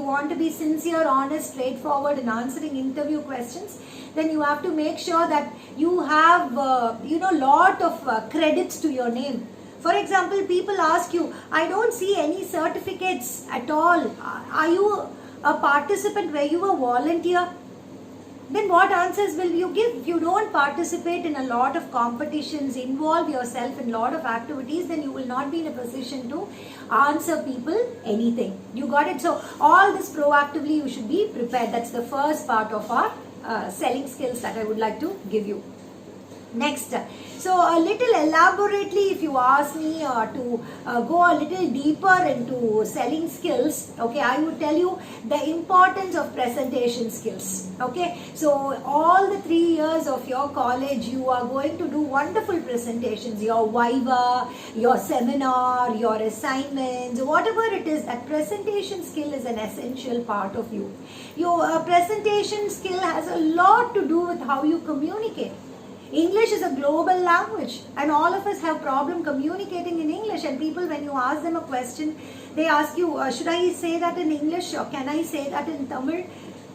want to be sincere, honest, straightforward in answering interview questions, then you have to make sure that you have, lot of credits to your name. For example, people ask you, I don't see any certificates at all. Are you a participant? Were you a volunteer? Then what answers will you give? If you don't participate in a lot of competitions, involve yourself in a lot of activities, then you will not be in a position to answer people anything. You got it? So all this proactively you should be prepared. That's the first part of our selling skills that I would like to give you. Next, so a little elaborately, if you ask me to go a little deeper into selling skills, okay, I would tell you the importance of presentation skills. Okay, so all the 3 years of your college, you are going to do wonderful presentations, your viva, your seminar, your assignments, whatever it is. That presentation skill is an essential part of you. Your presentation skill has a lot to do with how you communicate. English is a global language, and all of us have problem communicating in English, and people, when you ask them a question, they ask you, should I say that in English, or can I say that in Tamil,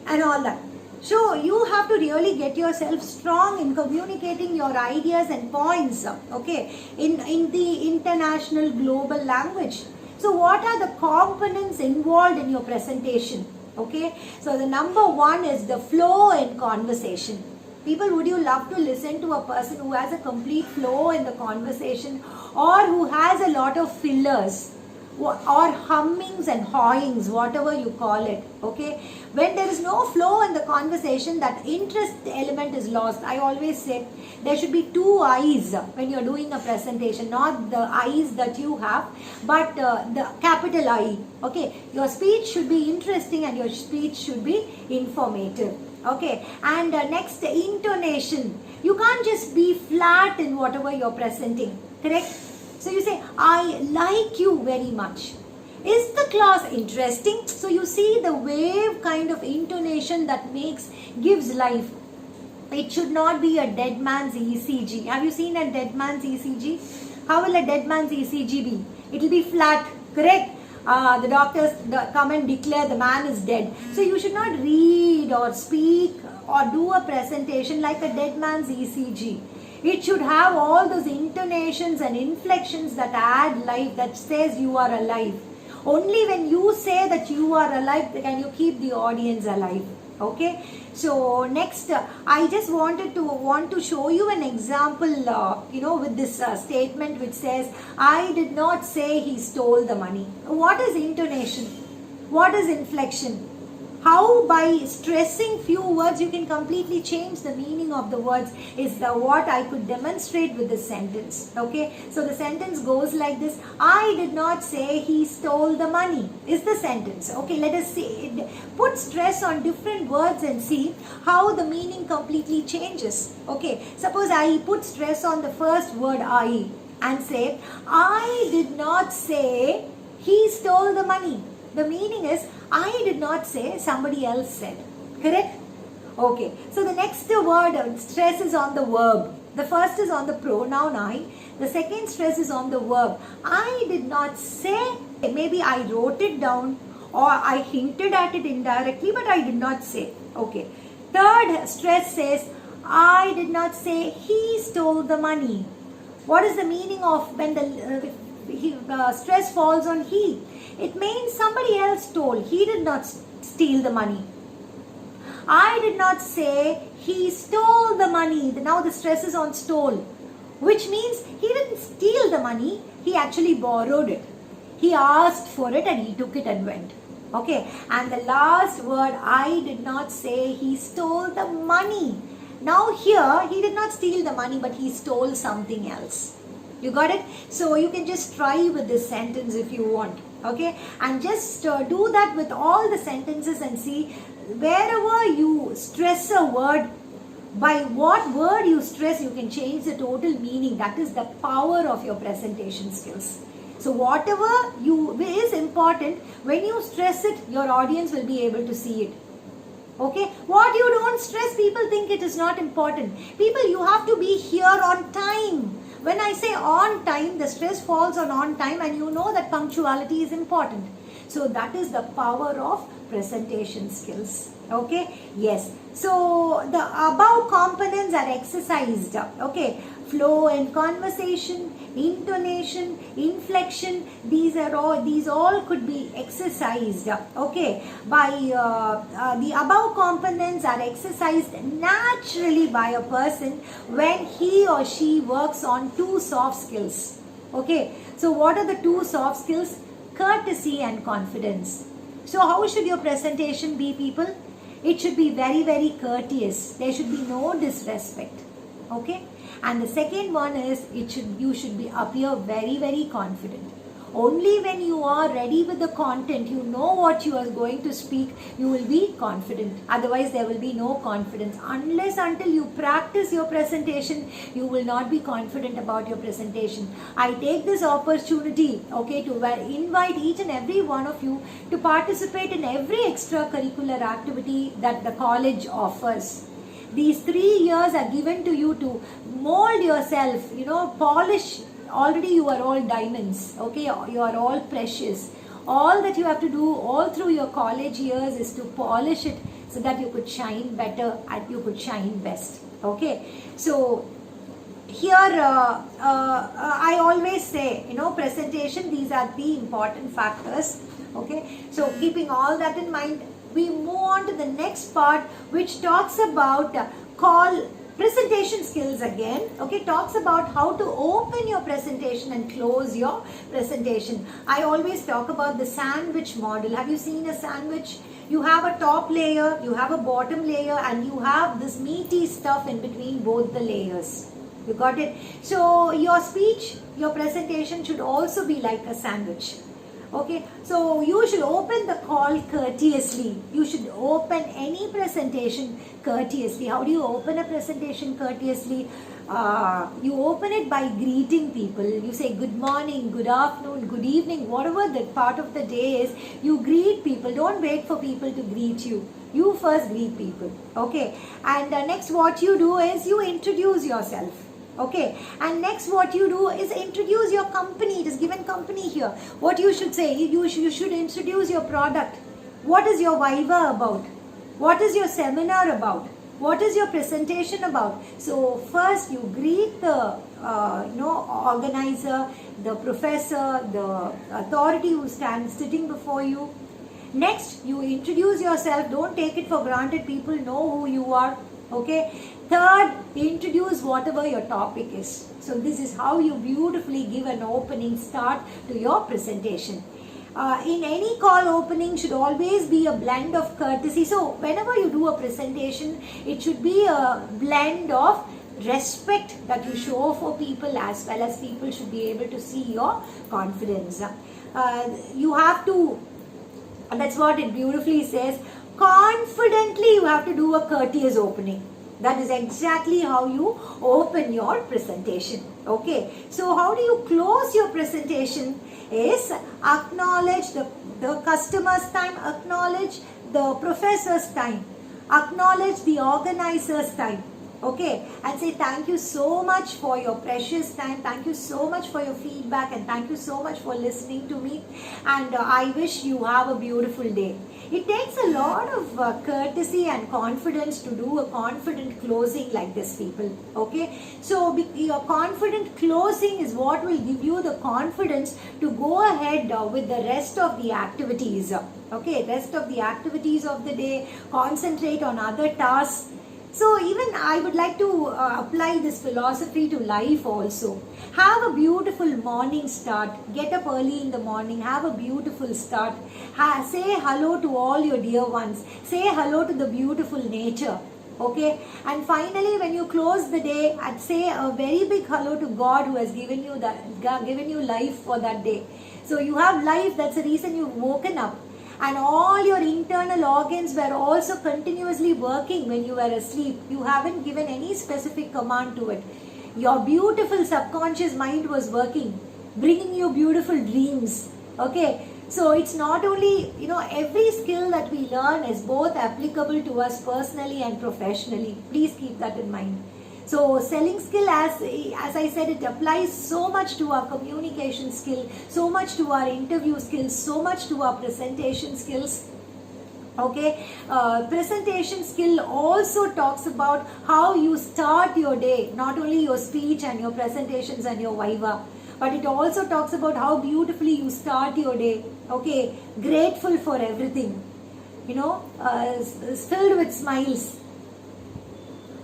and all that. So you have to really get yourself strong in communicating your ideas and points, okay, in the international global language. So what are the components involved in your presentation? Okay, so the number one is the flow in conversation. People, would you love to listen to a person who has a complete flow in the conversation, or who has a lot of fillers or hummings and hawings, whatever you call it? Okay, when there is no flow in the conversation, that interest element is lost. I always say there should be 2 eyes when you're doing a presentation, not the eyes that you have, but the capital I. Okay, your speech should be interesting and your speech should be informative. Okay, and next, intonation. You can't just be flat in whatever you're presenting, correct? So you say, I like you very much. Is the class interesting? So you see the wave kind of intonation that gives life. It should not be a dead man's ECG. Have you seen a dead man's ECG? How will a dead man's ECG be? It will be flat, correct? The doctors come and declare the man is dead. So you should not read or speak or do a presentation like a dead man's ECG. It should have all those intonations and inflections that add life, that says you are alive. Only when you say that you are alive can you keep the audience alive. Okay, so next, I just want to show you an example, with this statement which says, I did not say he stole the money. What is intonation? What is inflection? How by stressing few words you can completely change the meaning of the words is what I could demonstrate with this sentence. Okay, so the sentence goes like this: I did not say he stole the money is the sentence. Okay, let us see, put stress on different words and see how the meaning completely changes. Okay, suppose I put stress on the first word I and say, I did not say he stole the money. The meaning is, I did not say, somebody else said. Correct? Okay. So the next word, stress is on the verb. The first is on the pronoun I. The second stress is on the verb. I did not say. Maybe I wrote it down or I hinted at it indirectly, but I did not say. Okay. Third stress says, I did not say he stole the money. What is the meaning of when the stress falls on he? It means somebody else stole. He did not steal the money. I did not say he stole the money. Now the stress is on stole, which means he didn't steal the money. He actually borrowed it. He asked for it and he took it and went. Okay. And the last word, I did not say he stole the money. Now here, he did not steal the money, but he stole something else. You got it? So you can just try with this sentence if you want. Okay, and just do that with all the sentences and see wherever you stress a word, by what word you stress, you can change the total meaning. That is the power of your presentation skills. So whatever is important, when you stress it, your audience will be able to see it. Okay, what you don't stress, people think it is not important. People, you have to be here on time. When I say on time, the stress falls on time, and you know that punctuality is important. So that is the power of presentation skills. Okay, yes. So the above components are exercised. Okay, flow and conversation, intonation, inflection, these all could be exercised. Okay, by the above components are exercised naturally by a person when he or she works on 2 soft skills. Okay, so what are the 2 soft skills? Courtesy and confidence. So how should your presentation be, people? It should be very, very courteous. There should be no disrespect. Okay, and the second one is you should be appear very, very confident. Only when you are ready with the content, you know what you are going to speak, you will be confident. Otherwise, there will be no confidence. Unless until you practice your presentation, you will not be confident about your presentation. I take this opportunity, okay, to invite each and every one of you to participate in every extracurricular activity that the college offers. These 3 years are given to you to mold yourself, polish. Already you are all diamonds, okay, you are all precious. All that you have to do all through your college years is to polish it so that you could shine better and you could shine best. Okay, so here I always say, presentation, these are the important factors. Okay, so keeping all that in mind, we move on to the next part, which talks about presentation skills again. Okay, talks about how to open your presentation and close your presentation. I always talk about the sandwich model. Have you seen a sandwich? You have a top layer, you have a bottom layer, and you have this meaty stuff in between both the layers. You got it? So your speech, your presentation should also be like a sandwich. Okay, so you should open the call courteously. You should open any presentation courteously. How do you open a presentation courteously? You open it by greeting people. You say good morning, good afternoon, good evening, whatever the part of the day is. You greet people. Don't wait for people to greet you. You first greet people. Okay, and next what you do is you introduce yourself. Okay, and next what you do is introduce your company. It is given company here. What you should say, you should introduce your product. What is your viva about? What is your seminar about? What is your presentation about? So first you greet the organizer, the professor, the authority who stands sitting before you. Next, you introduce yourself. Don't take it for granted. People know who you are. Okay. Third, introduce whatever your topic is. So this is how you beautifully give an opening start to your presentation. In any call, opening should always be a blend of courtesy. So whenever you do a presentation, it should be a blend of respect that you show for people, as well as people should be able to see your confidence. You have to, that's what it beautifully says, confidently you have to do a courteous opening. That is exactly how you open your presentation. Okay, so how do you close your presentation is acknowledge the customer's time, acknowledge the professor's time, acknowledge the organizer's time. Okay, and say thank you so much for your precious time, thank you so much for your feedback, and thank you so much for listening to me, and I wish you have a beautiful day. It takes a lot of courtesy and confidence to do a confident closing like this, people. Okay, so your confident closing is what will give you the confidence to go ahead with the rest of the activities. Okay, rest of the activities of the day, concentrate on other tasks. So even I would like to apply this philosophy to life also. Have a beautiful morning start. Get up early in the morning. Have a beautiful start. Say hello to all your dear ones. Say hello to the beautiful nature. Okay, and finally when you close the day, I'd say a very big hello to God who has given you life for that day. So you have life, that's the reason you've woken up. And all your internal organs were also continuously working when you were asleep. You haven't given any specific command to it. Your beautiful subconscious mind was working, bringing you beautiful dreams. Okay, so it's not only, every skill that we learn is both applicable to us personally and professionally. Please keep that in mind. So selling skill, as I said, it applies so much to our communication skill, so much to our interview skills, so much to our presentation skills. Okay, presentation skill also talks about how you start your day, not only your speech and your presentations and your viva, but it also talks about how beautifully you start your day. Okay, grateful for everything, filled with smiles,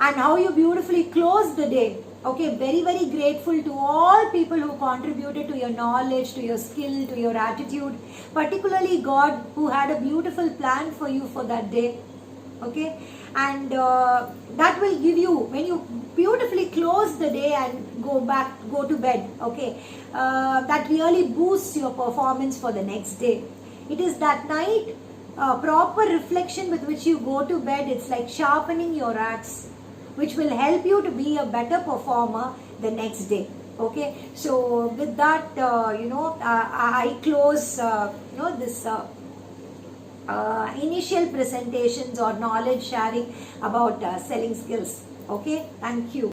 and how you beautifully close the day. Okay, very, very grateful to all people who contributed to your knowledge, to your skill, to your attitude, particularly God, who had a beautiful plan for you for that day. Okay, and that will give you, when you beautifully close the day and go to bed. Okay, that really boosts your performance for the next day. It is that night proper reflection with which you go to bed. It's like sharpening your axe, which will help you to be a better performer the next day. Okay, so with that, I close, this initial presentations or knowledge sharing about selling skills. Okay, thank you.